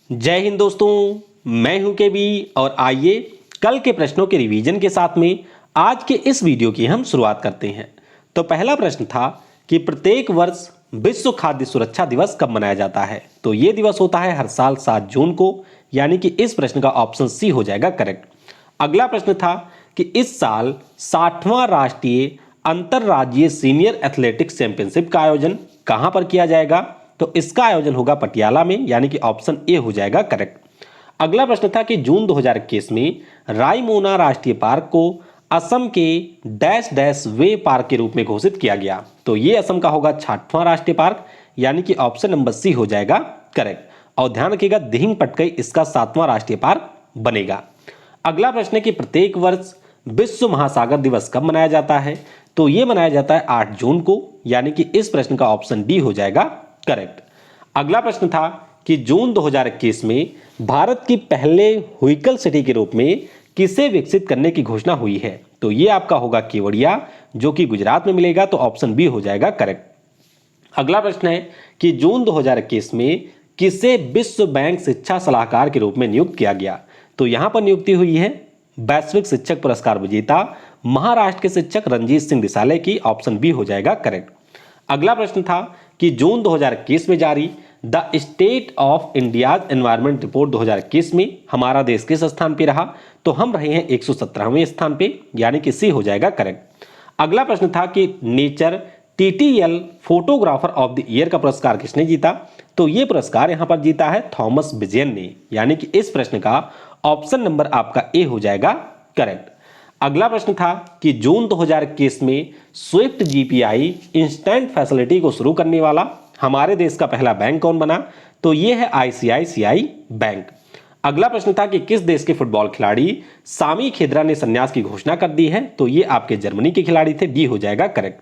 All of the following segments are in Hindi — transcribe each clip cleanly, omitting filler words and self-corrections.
जय हिंद दोस्तों, मैं हूं केबी और आइए कल के प्रश्नों के रिवीजन के साथ में आज के इस वीडियो की हम शुरुआत करते हैं। तो पहला प्रश्न था कि प्रत्येक वर्ष विश्व खाद्य सुरक्षा दिवस कब मनाया जाता है। तो ये दिवस होता है हर साल 7 जून को, यानी कि इस प्रश्न का ऑप्शन सी हो जाएगा करेक्ट। अगला प्रश्न था कि इस साल 60वां राष्ट्रीय अंतरराज्यीय सीनियर एथलेटिक्स चैंपियनशिप का आयोजन कहां पर किया जाएगा। तो इसका आयोजन होगा पटियाला में, यानी कि ऑप्शन ए हो जाएगा करेक्ट। अगला प्रश्न था कि जून 2021 में रायमोना राष्ट्रीय पार्क को असम के डैश डैश वे पार्क के रूप में घोषित किया गया। तो ये असम का होगा 60वां राष्ट्रीय पार्क, यानी कि ऑप्शन नंबर सी हो जाएगा करेक्ट। और ध्यान रखिएगा दिहिंग पटकई इसका 7वां राष्ट्रीय पार्क बनेगा। अगला प्रश्न है कि प्रत्येक वर्ष विश्व महासागर दिवस कब मनाया जाता है। तो यह मनाया जाता है 8 जून को, यानी कि इस प्रश्न का ऑप्शन डी हो जाएगा करेक्ट। अगला प्रश्न था कि जून 2021 में भारत की पहले व्हीकल सिटी के रूप में किसे विकसित करने की घोषणा हुई है। तो यह आपका होगा केवड़िया, जो कि गुजरात में मिलेगा। तो ऑप्शन बी हो जाएगा करेक्ट। अगला प्रश्न है कि जून 2021 में किसे विश्व बैंक शिक्षा सलाहकार के रूप में नियुक्त किया गया। तो यहां पर नियुक्ति हुई है वैश्विक शिक्षक पुरस्कार विजेता महाराष्ट्र के शिक्षक रंजीत सिंह दिसाले की। ऑप्शन बी हो जाएगा करेक्ट। अगला प्रश्न था कि जून 2021 में जारी the state of India's environment report 2021 में हमारा देश किस स्थान पे रहा। तो हम रहे हैं 117वें स्थान पे, यानी कि सी हो जाएगा करेक्ट। अगला प्रश्न था कि nature TTL photographer of the year का पुरस्कार किसने जीता। तो ये पुरस्कार यहां पर जीता है थॉमस विजयन ने, यानी कि इस प्रश्न का ऑप्शन नंबर आपका ए हो जाएगा करेक्ट। अगला प्रश्न था कि जून 2021 में स्विफ्ट जीपीआई इंस्टेंट फैसिलिटी को शुरू करने वाला हमारे देश का पहला बैंक कौन बना। तो यह है आईसीआईसीआई बैंक। अगला प्रश्न था कि किस देश के फुटबॉल खिलाड़ी सामी खेदरा ने संन्यास की घोषणा कर दी है। तो ये आपके जर्मनी के खिलाड़ी थे, डी हो जाएगा करेक्ट।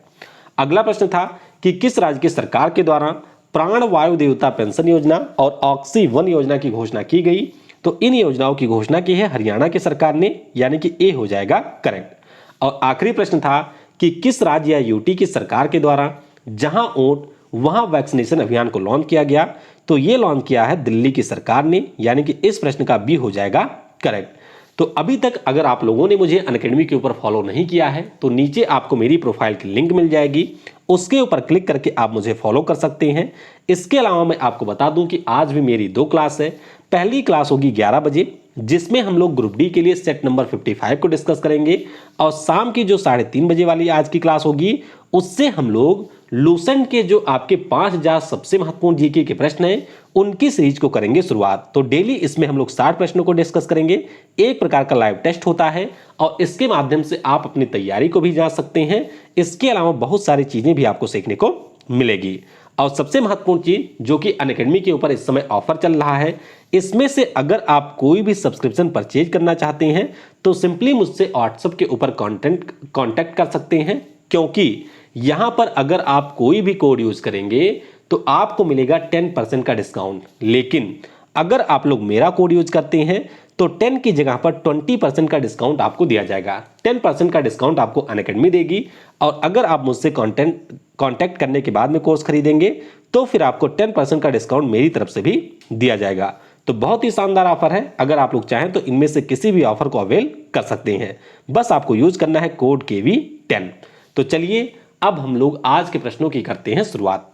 अगला प्रश्न था कि किस राज्य की सरकार के द्वारा प्राण वायु देवता पेंशन योजना और ऑक्सी-1 योजना की घोषणा की गई। तो इन योजनाओं की घोषणा की है हरियाणा की सरकार ने, यानी कि ए हो जाएगा करेक्ट। और आखिरी प्रश्न था कि किस राज्य या यूटी की सरकार के द्वारा जहां ऊंट वहां वैक्सीनेशन अभियान को लॉन्च किया गया। तो ये लॉन्च किया है दिल्ली की सरकार ने, यानी कि इस प्रश्न का बी हो जाएगा करेक्ट। तो अभी तक अगर आप लोगों ने मुझे अनअकैडमी के ऊपर फॉलो नहीं किया है तो नीचे आपको मेरी प्रोफाइल की लिंक मिल जाएगी, उसके ऊपर क्लिक करके आप मुझे फॉलो कर सकते हैं। इसके अलावा मैं आपको बता दूं कि आज भी मेरी 2 क्लास है। पहली क्लास होगी 11 बजे, जिसमें हम लोग ग्रुप डी के लिए सेट नंबर 55 को डिस्कस करेंगे। और शाम की जो 3:30 बजे वाली आज की क्लास होगी उससे हम लोग लूसेंट के जो आपके 5000 सबसे महत्वपूर्ण जीके के प्रश्न हैं उनकी सीरीज को करेंगे शुरुआत। तो डेली इसमें हम लोग 60 प्रश्नों को डिस्कस करेंगे। एक प्रकार का लाइव टेस्ट होता है और इसके माध्यम से आप अपनी तैयारी को भी जांच सकते हैं। इसके अलावा बहुत सारी चीजें भी आपको सीखने को मिलेगी। और सबसे महत्वपूर्ण चीज जो कि अनअकैडमी के ऊपर इस समय ऑफर चल रहा है, इसमें से अगर आप कोई भी सब्सक्रिप्शन परचेज करना चाहते हैं तो सिंपली मुझसे व्हाट्सएप के ऊपर कांटेक्ट कर सकते हैं, क्योंकि यहां पर अगर आप कोई भी कोड यूज करेंगे तो आपको मिलेगा 10% का डिस्काउंट। लेकिन अगर आप लोग मेरा कोड यूज करते हैं तो 10 की जगह पर 20% का डिस्काउंट आपको दिया जाएगा। 10% का डिस्काउंट आपको अनअकैडमी देगी। और अगर आप मुझसे कांटेक्ट करने के बाद में कोर्स खरीदेंगे तो फिर आपको 10% का डिस्काउंट मेरी तरफ से भी दिया जाएगा। तो बहुत ही शानदार ऑफर है। अगर आप लोग चाहें तो इनमें से किसी भी ऑफर को अवेल कर सकते हैं। बस आपको यूज करना है कोड KV10। तो चलिए अब हम लोग आज के प्रश्नों की करते हैं शुरुआत।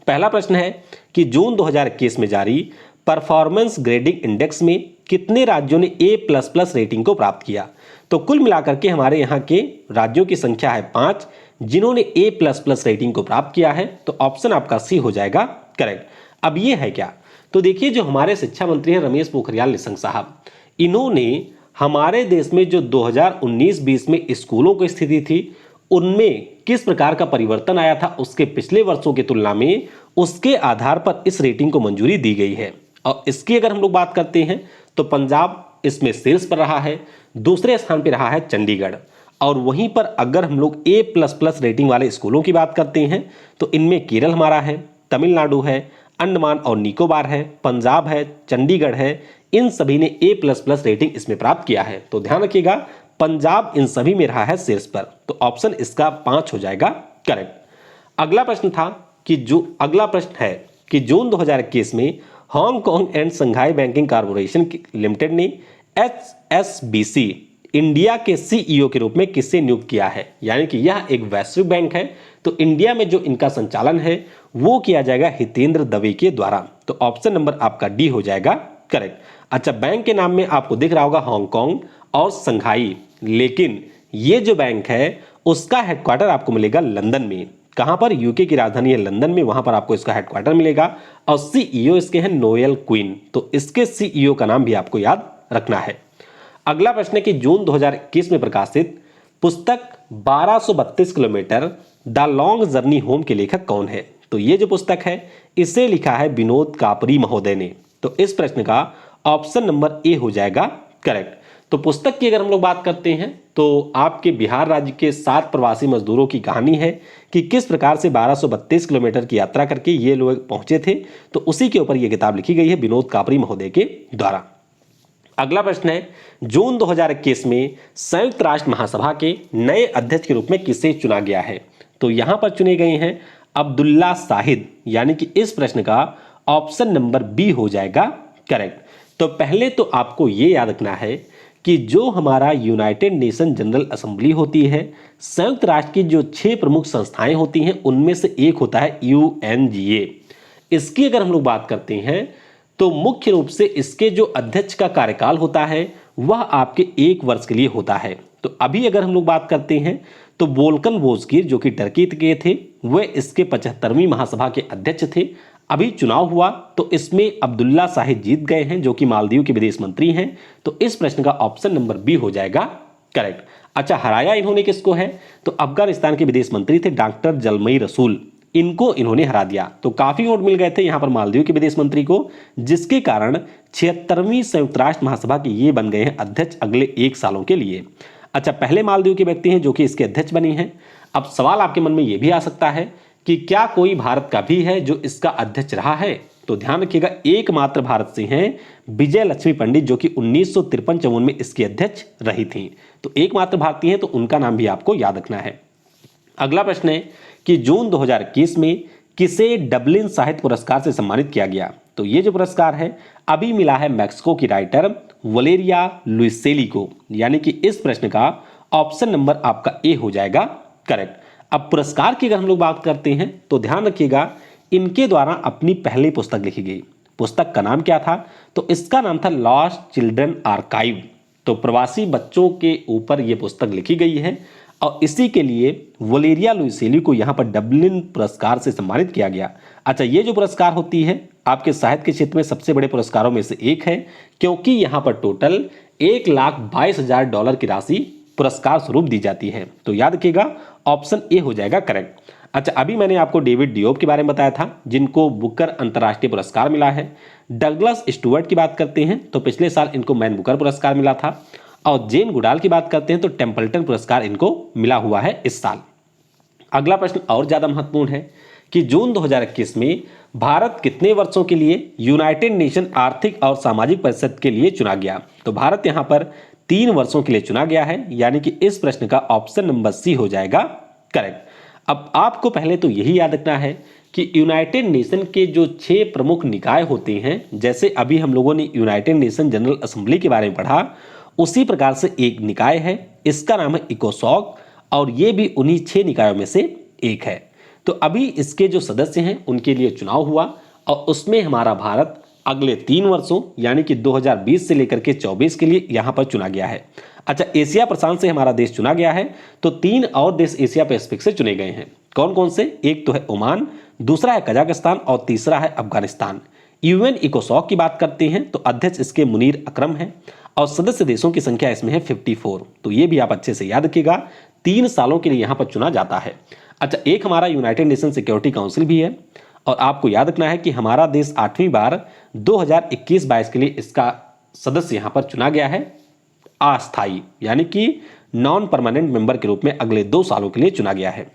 पहला प्रश्न है कि जून 2021 में जारी परफॉर्मेंस ग्रेडिंग इंडेक्स में कितने राज्यों ने A++ रेटिंग को प्राप्त किया। तो कुल मिलाकर के हमारे यहाँ के राज्यों की संख्या है 5 जिन्होंने A++ रेटिंग को प्राप्त किया है। तो ऑप्शन आपका सी हो जाएगा करेक्ट। अब ये है क्या, तो देखिए जो हमारे शिक्षा मंत्री हैं रमेश पोखरियाल निशंक साहब, इन्होंने हमारे देश में जो 2019-20 में स्कूलों की स्थिति थी उनमें किस प्रकार का परिवर्तन आया था उसके पिछले वर्षों की तुलना में, उसके आधार पर इस रेटिंग को मंजूरी दी गई है। और इसकी अगर हम लोग बात करते हैं तो पंजाब इसमें शीर्ष पर रहा है, दूसरे स्थान पर रहा है चंडीगढ़। और वहीं पर अगर हम लोग A++ रेटिंग वाले स्कूलों की बात करते हैं तो इनमें केरल हमारा है, तमिलनाडु है, अंडमान और निकोबार है, पंजाब है, चंडीगढ़ है। इन सभी ने A++ रेटिंग इसमें प्राप्त किया है। तो ध्यान रखिएगा पंजाब इन सभी में रहा है शीर्ष पर। तो ऑप्शन इसका 5 हो जाएगा करेक्ट। अगला प्रश्न है कि जून 2021 में Hong Kong and Shanghai banking corporation limited ने HSBC इंडिया के CEO के रूप में किसे नियुक्त किया है? यानी कि यह एक वैश्विक बैंक है, तो इंडिया में जो इनका संचालन है वो किया जाएगा हितेंद्र दवे के द्वारा। तो ऑप्शन नंबर आपका डी हो जाएगा करेक्ट। अच्छा, बैंक के नाम में आपको दिख रहा होगा हांगकांग और संघाई, लेकिन ये जो बैंक है उसका हेडक्वार्टर आपको मिलेगा लंदन में। कहां पर? यूके की राजधानी है लंदन में, वहां पर आपको इसका हेडक्वार्टर मिलेगा और CEO इसके हैं नोएल क्वीन। तो इसके CEO का नाम भी आपको याद रखना है। अगला प्रश्न है कि जून 2021 में प्रकाशित पुस्तक 1232 kilometre the long journey home के लेखक कौन है? तो ये जो पुस्तक है इसे लिखा है विनोद कापरी महोदय ने। तो इस प्रश्न का ऑप्शन नंबर ए हो जाएगा करेक्ट। तो पुस्तक की अगर हम लोग बात करते हैं तो आपके बिहार राज्य के 7 प्रवासी मजदूरों की कहानी है कि किस प्रकार से 1232 किलोमीटर की यात्रा करके ये लोग पहुंचे थे। तो उसी के ऊपर यह किताब लिखी गई है विनोद कापरी महोदय के द्वारा। अगला प्रश्न है जून 2021 में संयुक्त राष्ट्र महासभा के नए अध्यक्ष के रूप में किसे चुना गया है? तो यहां पर चुने गए हैं अब्दुल्ला शाहिद, यानी कि इस प्रश्न का ऑप्शन नंबर बी हो जाएगा करेक्ट। तो पहले तो आपको यह याद रखना है कि जो हमारा यूनाइटेड नेशन जनरल असेंबली होती है, संयुक्त राष्ट्र की जो 6 प्रमुख संस्थाएं होती हैं उनमें से एक होता है UNGA। इसकी अगर हम लोग बात करते हैं तो मुख्य रूप से इसके जो अध्यक्ष का कार्यकाल होता है वह आपके 1 वर्ष के लिए होता है। तो अभी अगर हम लोग बात करते हैं तो वोल्कन बोजकीर जो कि टर्की के थे वह इसके 75वीं महासभा के अध्यक्ष थे। अभी चुनाव हुआ तो इसमें अब्दुल्ला शाहिद जीत गए हैं जो कि मालदीव के विदेश मंत्री हैं। तो इस प्रश्न का ऑप्शन नंबर बी हो जाएगा करेक्ट। अच्छा, हराया इन्होंने किसको है? तो अफगानिस्तान के विदेश मंत्री थे डॉक्टर जलमई रसूल, इनको इन्होंने हरा दिया। तो काफी वोट मिल गए थे यहां पर मालदीव के विदेश मंत्री को, जिसके कारण 76वीं संयुक्त राष्ट्र महासभा के ये बन गए हैं अध्यक्ष अगले 1 सालों के लिए। अच्छा, पहले मालदीव के व्यक्ति हैं जो कि इसके अध्यक्ष बने हैं। अब सवाल आपके मन में यह भी आ सकता है कि क्या कोई भारत का भी है जो इसका अध्यक्ष रहा है? तो ध्यान रखिएगा, एकमात्र भारत से हैं विजय लक्ष्मी पंडित जो कि 1953-54 में इसकी अध्यक्ष रही थी। तो एकमात्र भारतीय हैं, तो उनका नाम भी आपको याद रखना है। अगला प्रश्न है कि जून 2021 में किसे डबलिन साहित्य पुरस्कार से सम्मानित किया गया? तो ये जो पुरस्कार है अभी मिला है मैक्सिको की राइटर वलेरिया लुइसेली को, यानी कि इस प्रश्न का ऑप्शन नंबर आपका ए हो जाएगा करेक्ट। अब पुरस्कार की अगर हम लोग बात करते हैं तो ध्यान रखिएगा, इनके द्वारा अपनी पहली पुस्तक लिखी गई। पुस्तक का नाम क्या था? तो इसका नाम था लॉस्ट चिल्ड्रन आर्काइव। तो प्रवासी बच्चों के ऊपर यह पुस्तक लिखी गई है और इसी के लिए वलेरिया लुइसेली को यहां पर डबलिन पुरस्कार से सम्मानित किया गया। अच्छा, ये जो पुरस्कार होती है आपके साहित्य के क्षेत्र में सबसे बड़े पुरस्कारों में से एक है, क्योंकि यहां पर टोटल $1,22,000 की राशि पुरस्कार स्वरूप दी जाती है। तो याद रखिएगा, ऑप्शन ए हो जाएगा करेक्ट। अच्छा, अभी मैंने आपको डेविड डियोप के बारे में बताया था जिनको बुकर अंतर्राष्ट्रीय पुरस्कार मिला है। डगलस स्टुअर्ट की बात करते हैं तो पिछले साल इनको मैन बुकर पुरस्कार मिला था, और जेन गुडाल की बात करते हैं तो टेम्पल्टन पुरस्कार इनको मिला हुआ है इस साल। अगला प्रश्न और ज्यादा महत्वपूर्ण है कि जून 2021 में भारत कितने वर्षों के लिए यूनाइटेड नेशन आर्थिक और सामाजिक परिषद के लिए चुना गया? तो भारत यहां पर 3 वर्षों के लिए चुना गया है, यानी कि इस प्रश्न का ऑप्शन नंबर सी हो जाएगा करेक्ट। अब आपको पहले तो यही याद रखना है कि यूनाइटेड नेशन के जो 6 प्रमुख निकाय होते हैं, जैसे अभी हम लोगों ने यूनाइटेड नेशन जनरल असेंबली के बारे में पढ़ा, उसी प्रकार से एक निकाय है, इसका नाम है इकोसॉक, और ये भी उन्हीं 6 निकायों में से एक है। तो अभी इसके जो सदस्य हैं उनके लिए चुनाव हुआ और उसमें हमारा भारत अगले 3 वर्षों यानी कि 2020 से लेकर के 24 के लिए यहां पर चुना गया है। अच्छा, एशिया प्रशांत से हमारा देश चुना गया है, तो 3 और देश एशिया पैसिफिक से चुने गए हैं। कौन कौन से? एक तो है ओमान, दूसरा है कजाकिस्तान और तीसरा है अफगानिस्तान। यूएन इकोसॉक की बात करते हैं तो अध्यक्ष इसके मुनीर अकरम हैं और सदस्य देशों की संख्या इसमें है 54। तो ये भी आप अच्छे से याद रखिएगा, 3 सालों के लिए यहां पर चुना जाता है। अच्छा, एक हमारा यूनाइटेड नेशन सिक्योरिटी काउंसिल भी है, और आपको याद रखना है कि हमारा देश 8वीं बार 2021-22 के लिए इसका सदस्य यहां पर चुना गया है अस्थायी, यानी कि नॉन परमानेंट मेंबर के रूप में अगले 2 सालों के लिए चुना गया है।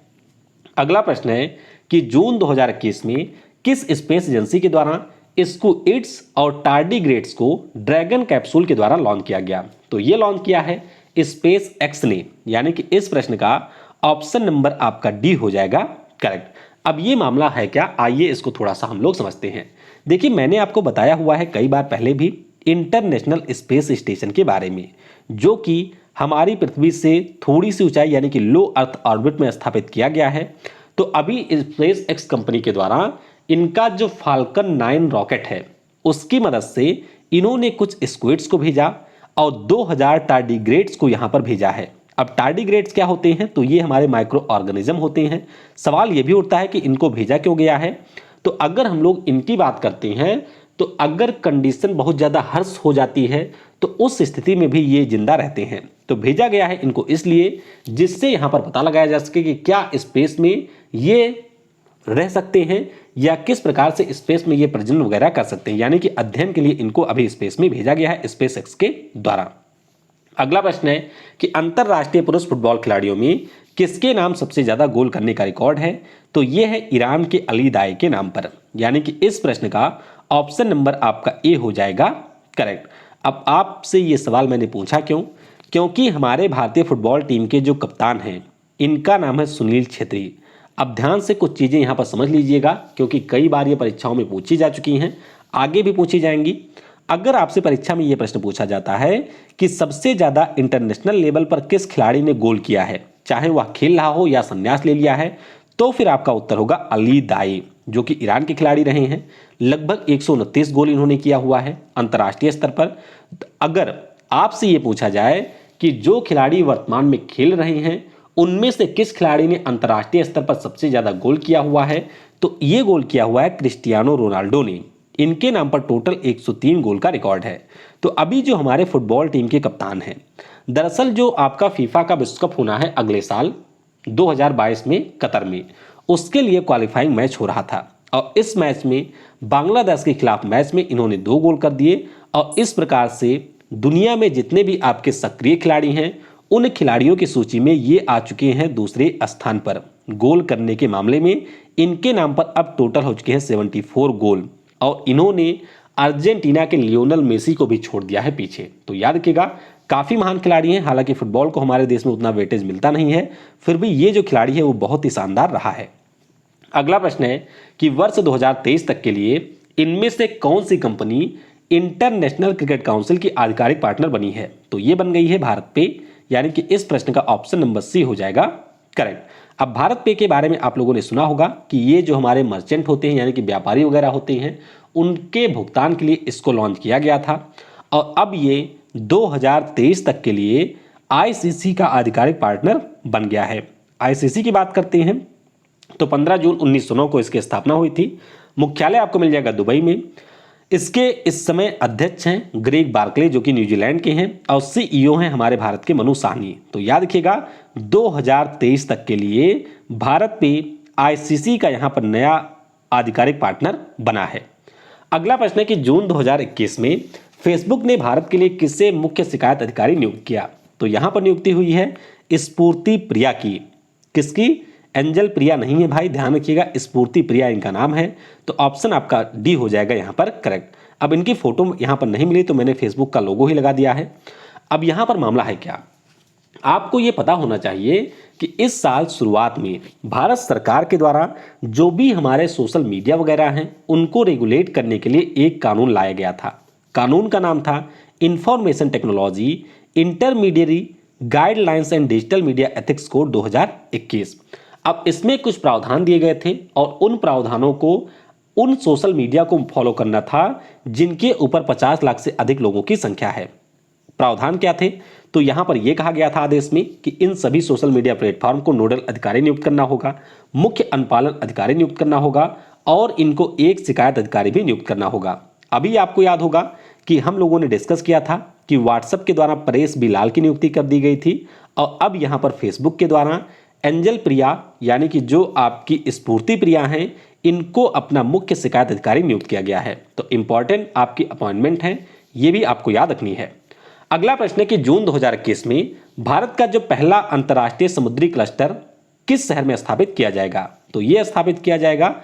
अगला प्रश्न है कि जून 2021 में किस स्पेस एजेंसी के द्वारा स्कूइड्स और टार्डिग्रेड्स को ड्रैगन कैप्सूल के द्वारा लॉन्च किया गया? तो ये लॉन्च किया है स्पेस एक्स ने, यानी कि इस प्रश्न का ऑप्शन नंबर आपका डी हो जाएगा करेक्ट। अब ये मामला है क्या, आइए इसको थोड़ा सा हम लोग समझते हैं। देखिए, मैंने आपको बताया हुआ है कई बार पहले भी इंटरनेशनल स्पेस स्टेशन के बारे में, जो कि हमारी पृथ्वी से थोड़ी सी ऊंचाई यानी कि लो अर्थ ऑर्बिट में स्थापित किया गया है। तो अभी स्पेस एक्स कंपनी के द्वारा इनका जो फाल्कन 9 रॉकेट है उसकी मदद से इन्होंने कुछ स्क्विड्स को भेजा और 2000 टार्डिग्रेड्स को यहां पर भेजा है। अब टार्डिग्रेड्स क्या होते हैं? तो ये हमारे माइक्रो ऑर्गेनिज्म होते हैं। सवाल ये भी उठता है कि इनको भेजा क्यों गया है। तो अगर हम लोग इनकी बात करते हैं तो अगर कंडीशन बहुत ज़्यादा हर्ष हो जाती है तो उस स्थिति में भी ये जिंदा रहते हैं। तो भेजा गया है इनको इसलिए जिससे यहाँ पर पता लगाया जा सके कि क्या स्पेस में ये रह सकते हैं या किस प्रकार से स्पेस में ये प्रजनन वगैरह कर सकते हैं, यानी कि अध्ययन के लिए इनको अभी स्पेस में भेजा गया है स्पेस एक्स के द्वारा। अगला प्रश्न है कि अंतरराष्ट्रीय पुरुष फुटबॉल खिलाड़ियों में किसके नाम सबसे ज्यादा गोल करने का रिकॉर्ड है? तो यह है ईरान के अली दाई के नाम पर, यानी कि इस प्रश्न का ऑप्शन नंबर आपका ए हो जाएगा करेक्ट। अब आपसे यह सवाल मैंने पूछा क्यों? क्योंकि हमारे भारतीय फुटबॉल टीम के जो कप्तान हैं इनका नाम है सुनील छेत्री। अब ध्यान से कुछ चीजें यहां पर समझ लीजिएगा क्योंकि कई बार ये परीक्षाओं में पूछी जा चुकी हैं, आगे भी पूछी जाएंगी। अगर आपसे परीक्षा में यह प्रश्न पूछा जाता है कि सबसे ज्यादा इंटरनेशनल लेवल पर किस खिलाड़ी ने गोल किया है, चाहे वह खेल रहा हो या संन्यास ले लिया है, तो फिर आपका उत्तर होगा अली दाई, जो कि ईरान के खिलाड़ी रहे हैं। लगभग 129 गोल इन्होंने किया हुआ है अंतर्राष्ट्रीय स्तर पर। अगर आपसे यह पूछा जाए कि जो खिलाड़ी वर्तमान में खेल रहे हैं उनमें से किस खिलाड़ी ने अंतर्राष्ट्रीय स्तर पर सबसे ज्यादा गोल किया हुआ है, तो यह गोल किया हुआ है क्रिस्टियानो रोनाल्डो ने। इनके नाम पर टोटल 103 गोल का रिकॉर्ड है। तो अभी जो हमारे फुटबॉल टीम के कप्तान हैं, दरअसल जो आपका फीफा का विश्व कप होना है अगले साल 2022 में कतर में, उसके लिए क्वालिफाइंग मैच हो रहा था और इस मैच में बांग्लादेश के खिलाफ मैच में इन्होंने 2 गोल कर दिए और इस प्रकार से दुनिया में जितने भी आपके सक्रिय खिलाड़ी हैं उन खिलाड़ियों की सूची में ये आ चुके हैं दूसरे स्थान पर। गोल करने के मामले में इनके नाम पर अब टोटल हो चुके हैं 74 गोल और इन्होंने अर्जेंटीना के लियोनल मेसी को भी छोड़ दिया है पीछे। तो याद रखिएगा, काफी महान खिलाड़ी हैं। हालांकि फुटबॉल को हमारे देश में उतना वेटेज मिलता नहीं है, फिर भी ये जो खिलाड़ी है वो बहुत ही शानदार रहा है। अगला प्रश्न है कि वर्ष 2023 तक के लिए इनमें से कौन सी कंपनी इंटरनेशनल क्रिकेट काउंसिल की आधिकारिक पार्टनर बनी है? तो ये बन गई है भारत पे, यानी कि इस प्रश्न का ऑप्शन नंबर सी हो जाएगा करेक्ट। अब भारत पे के बारे में आप लोगों ने सुना होगा कि ये जो हमारे मर्चेंट होते हैं यानी कि व्यापारी वगैरह होते हैं उनके भुगतान के लिए इसको लॉन्च किया गया था और अब ये 2023 तक के लिए आईसीसी का आधिकारिक पार्टनर बन गया है। आईसीसी की बात करते हैं तो 15 जून 1909 को इसकी स्थापना हुई थी। मुख्यालय आपको मिल जाएगा दुबई में। इसके इस समय अध्यक्ष हैं ग्रेग बार्कले जो कि न्यूजीलैंड के हैं और सीईओ हैं हमारे भारत के मनु साहनी। तो याद रखिएगा 2023 तक के लिए भारत पे आईसीसी का यहां पर नया आधिकारिक पार्टनर बना है। अगला प्रश्न है कि जून 2021 में फेसबुक ने भारत के लिए किसे मुख्य शिकायत अधिकारी नियुक्त किया? तो यहां पर नियुक्ति हुई है स्फूर्ति प्रिया की। किसकी? एंजल प्रिया नहीं है भाई, ध्यान रखिएगा, स्फूर्ति प्रिया इनका नाम है। तो ऑप्शन आपका डी हो जाएगा यहां पर करेक्ट। अब इनकी फोटो यहां पर नहीं मिली तो मैंने फेसबुक का लोगो ही लगा दिया है। अब यहां पर मामला है क्या, आपको यह पता होना चाहिए कि इस साल शुरुआत में भारत सरकार के द्वारा जो भी हमारे सोशल मीडिया वगैरह हैं उनको रेगुलेट करने के लिए एक कानून लाया गया था। कानून का नाम था information technology intermediary guidelines and digital media ethics code 2021। अब इसमें कुछ प्रावधान दिए गए थे और उन प्रावधानों को उन सोशल मीडिया को फॉलो करना था जिनके ऊपर 50 लाख से अधिक लोगों की संख्या है। प्रावधान क्या थे? तो यहां पर यह कहा गया था आदेश में कि इन सभी सोशल मीडिया प्लेटफॉर्म को नोडल अधिकारी नियुक्त करना होगा, मुख्य अनुपालन अधिकारी नियुक्त करना होगा और इनको एक शिकायत अधिकारी भी नियुक्त करना होगा। अभी आपको याद होगा कि हम लोगों ने डिस्कस किया था कि व्हाट्सएप के द्वारा परेश बिलाल की नियुक्ति कर दी गई थी और अब यहां पर फेसबुक के द्वारा एंजल प्रिया यानी कि जो आपकी स्फूर्ति प्रिया हैं इनको अपना मुख्य शिकायत अधिकारी नियुक्त किया गया है। तो इंपॉर्टेंट आपकी अपॉइंटमेंट है, ये भी आपको याद रखनी है। अगला प्रश्न है कि जून 2021 में भारत का जो पहला अंतर्राष्ट्रीय समुद्री क्लस्टर किस शहर में स्थापित किया जाएगा? तो यह स्थापित किया जाएगा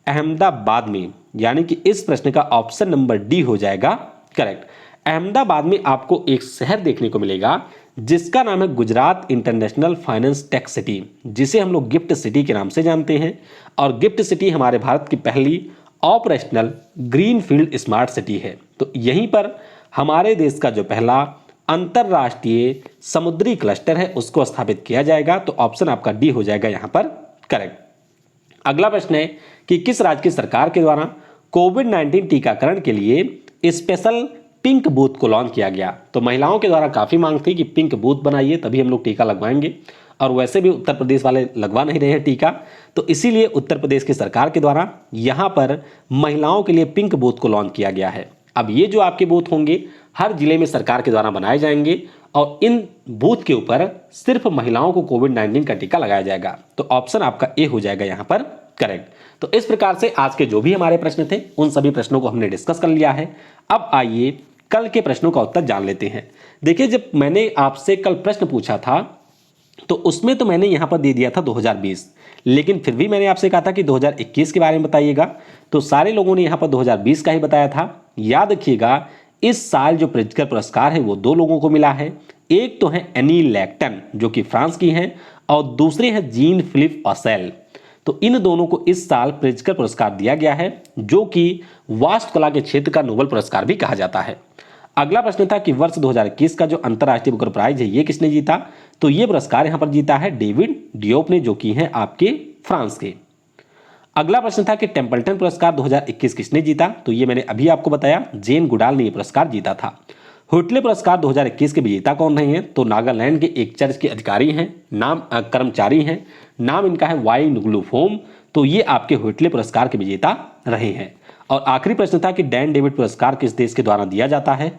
अहमदाबाद में, यानी कि इस प्रश्न का ऑप्शन नंबर डी हो जाएगा करेक्ट। अहमदाबाद में आपको एक शहर देखने को मिलेगा जिसका नाम है Gujarat international finance tech city, जिसे हम लोग गिफ्ट सिटी के नाम से जानते हैं। और गिफ्ट सिटी हमारे भारत की पहली ऑपरेशनल ग्रीनफील्ड स्मार्ट सिटी है। तो यहीं पर हमारे देश का जो पहला अंतरराष्ट्रीय समुद्री क्लस्टर है उसको स्थापित किया जाएगा। तो ऑप्शन आपका डी हो जाएगा यहां पर करेक्ट। अगला प्रश्न है कि किस राज्य की सरकार के द्वारा कोविड-19 टीकाकरण के लिए स्पेशल पिंक बूथ को लॉन्च किया गया। तो महिलाओं के द्वारा काफी मांग थी कि पिंक बूथ बनाइए तभी हम लोग टीका लगवाएंगे, और वैसे भी उत्तर प्रदेश वाले लगवा नहीं रहे हैं टीका, तो इसीलिए उत्तर प्रदेश की सरकार के द्वारा यहां पर महिलाओं के लिए पिंक बूथ को लॉन्च किया गया है। अब ये जो आपके बूथ होंगे हर जिले में सरकार के द्वारा बनाए जाएंगे और इन बूथ के ऊपर सिर्फ महिलाओं को कोविड-19 का टीका लगाया जाएगा। तो ऑप्शन आपका ए हो जाएगा यहां पर करेक्ट। तो इस प्रकार से आज के जो भी हमारे प्रश्न थे उन सभी प्रश्नों को हमने डिस्कस कर लिया है। अब आइए कल के प्रश्नों का उत्तर जान लेते हैं। देखिए, जब मैंने आपसे कल प्रश्न पूछा था तो उसमें तो मैंने यहां पर दे दिया था 2020, लेकिन फिर भी मैंने आपसे कहा था कि 2021 के बारे में बताइएगा। तो सारे लोगों ने यहां पर 2020 का ही बताया था। याद रखिएगा, इस साल जो प्रिट्जकर पुरस्कार है वो 2 लोगों को मिला है। एक तो है एनी लैक्टन जो कि फ्रांस की हैं, और दूसरे हैं जीन फिलिप ऑसेल। तो इन दोनों को इस साल प्रिट्जकर पुरस्कार दिया गया है, जो कि वास्तुकला के क्षेत्र का नोबेल पुरस्कार भी कहा जाता है। अगला प्रश्न था कि वर्ष 2021 का जो अंतरराष्ट्रीय बुकर प्राइज है ये किसने जीता। तो ये पुरस्कार यहां पर जीता है डेविड डियोप ने, जो कि हैं आपके फ्रांस के। अगला प्रश्न था कि टेम्पल्टन पुरस्कार 2021 किसने जीता। तो ये मैंने अभी आपको बताया, जेन गुडाल ने यह पुरस्कार जीता था। हुटले पुरस्कार 2021 के विजेता कौन रहे हैं। तो नागालैंड के एक चर्च के अधिकारी हैं, नाम कर्मचारी हैं, नाम इनका है वाई नुग्लुफोम। तो ये आपके हुटले पुरस्कार के विजेता रहे हैं। और आखिरी प्रश्न था कि डैन डेविड पुरस्कार किस देश के द्वारा दिया जाता है।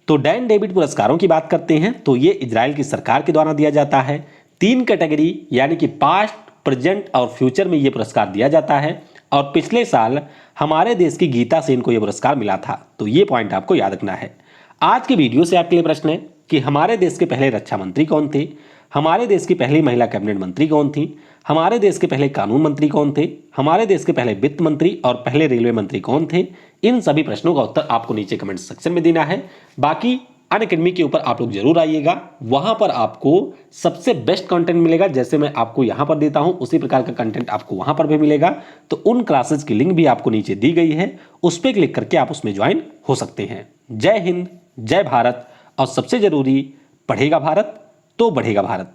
तो डैन डेविड पुरस्कारों की बात करते हैं तो ये इजराइल की सरकार के द्वारा दिया जाता है। 3 कैटेगरी यानी कि पास्ट, प्रेजेंट और फ्यूचर में ये पुरस्कार दिया जाता है। और पिछले साल हमारे देश की गीता सेन को यह पुरस्कार मिला था। तो ये पॉइंट आपको याद रखना है। आज के वीडियो से आपके लिए प्रश्न है कि हमारे देश के पहले रक्षा मंत्री कौन थे, हमारे देश की पहली महिला कैबिनेट मंत्री कौन थी, हमारे देश के पहले कानून मंत्री कौन थे, हमारे देश के पहले वित्त मंत्री और पहले रेलवे मंत्री कौन थे। इन सभी प्रश्नों का उत्तर आपको नीचे कमेंट सेक्शन में देना है। बाकी अनअकैडमी के ऊपर आप लोग जरूर आइएगा, वहां पर आपको सबसे बेस्ट कंटेंट मिलेगा। जैसे मैं आपको यहां पर देता हूं उसी प्रकार का कंटेंट आपको वहां पर भी मिलेगा। तो उन क्लासेस की लिंक भी आपको नीचे दी गई है, उस पर क्लिक करके आप उसमें ज्वाइन हो सकते हैं। जय हिंद, जय भारत, और सबसे जरूरी, पढ़ेगा भारत तो बढ़ेगा भारत।